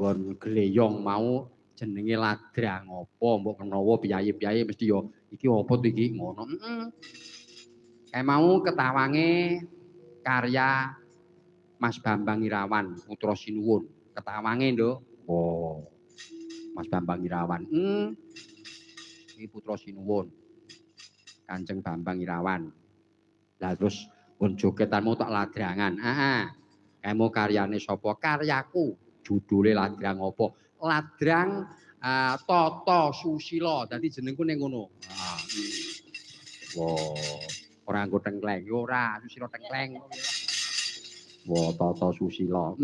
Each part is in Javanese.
Gon gleyong mau jenenge ladrang apa mbok menawa piyayi-piyayi mesti yo iki apa to iki ngono. Kae mau ketawange karya Mas Bambang Irawan Putra Sinuwun. Ketawange, Nduk. Oh. Mas Bambang Irawan. Iki Putra Sinuwun. Kanjeng Bambang Irawan. Lah terus pun jogetanmu tak ladrangan. Kae mau karyane sapa? Karyaku. Judule ladrang apa? Ladrang Tata Susila. Dadi jenengku ning ngono. Wow. Ora nggo tengkleng, ora Susila tengkleng. Wah, Tata Susila.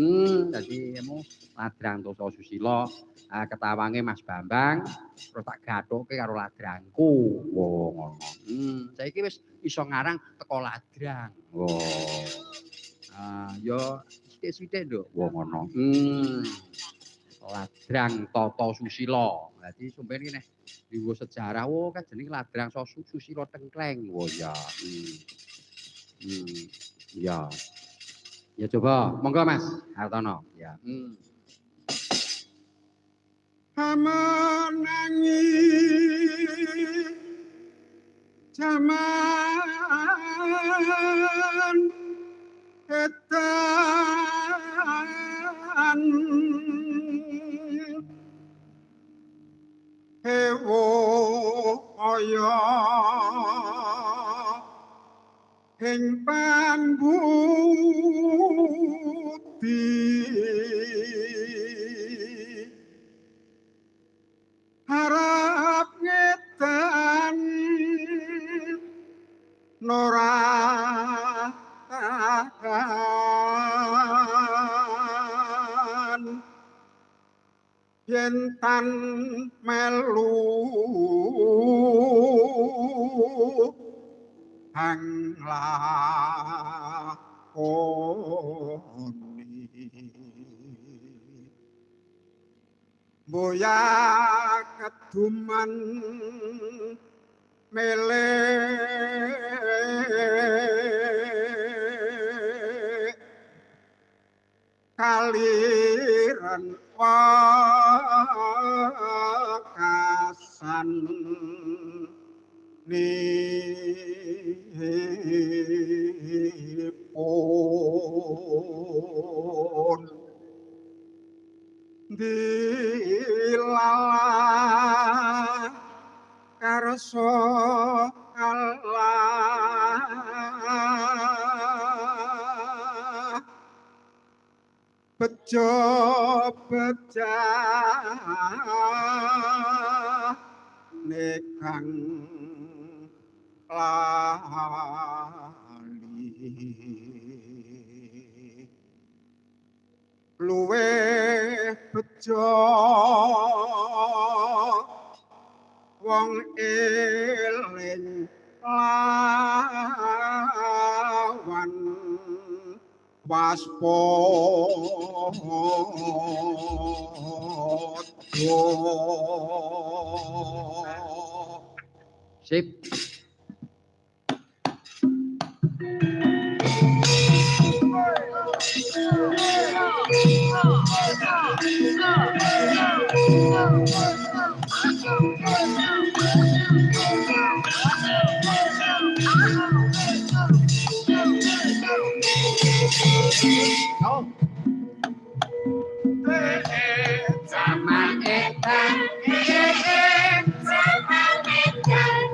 Dadi emu ladrang Tata Susila, ketawange Mas Bambang, terus tak gathuke karo ladrangku. Wah, ngono. Saiki wis iso ngarang teko ladrang. Wah. Ya sithik-sithik, Nduk. Wah, ngono. Ladrang Tata Susila. Dadi sumpen iki nek dienggo sejarah, kan jenenge ladrang Susila tengkleng. Wah, ya. Ya. Ya coba, monggo Mas Hartono. Ya. Amanangi jaman etan ewo kaya ing pambudi harap ngetan norakan yen tan melu hang lakoni boya keduman mele kaliran wakasan nipun dilala karso Allah bejo becah nekang lali luwe bejo wong eling lawan waspada. Sip. Zaman edan, zaman edan,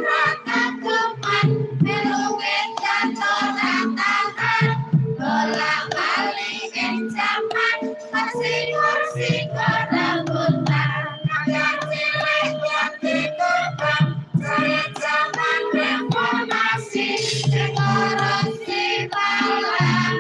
rakakuman, meluwedan orang tahan, bolak-balik zaman, masing-masing rebutan, yang cilik yang dikembang, saya zaman reformasi, korupsi malah.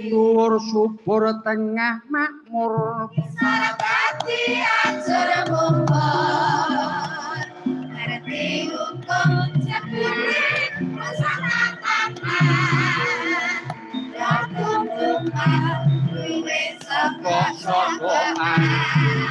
Nur subur tengah makmur Sarabati ancur mumpur ngerti hukum jebule masyarakat ya kumpul kuwi sapa-sapaan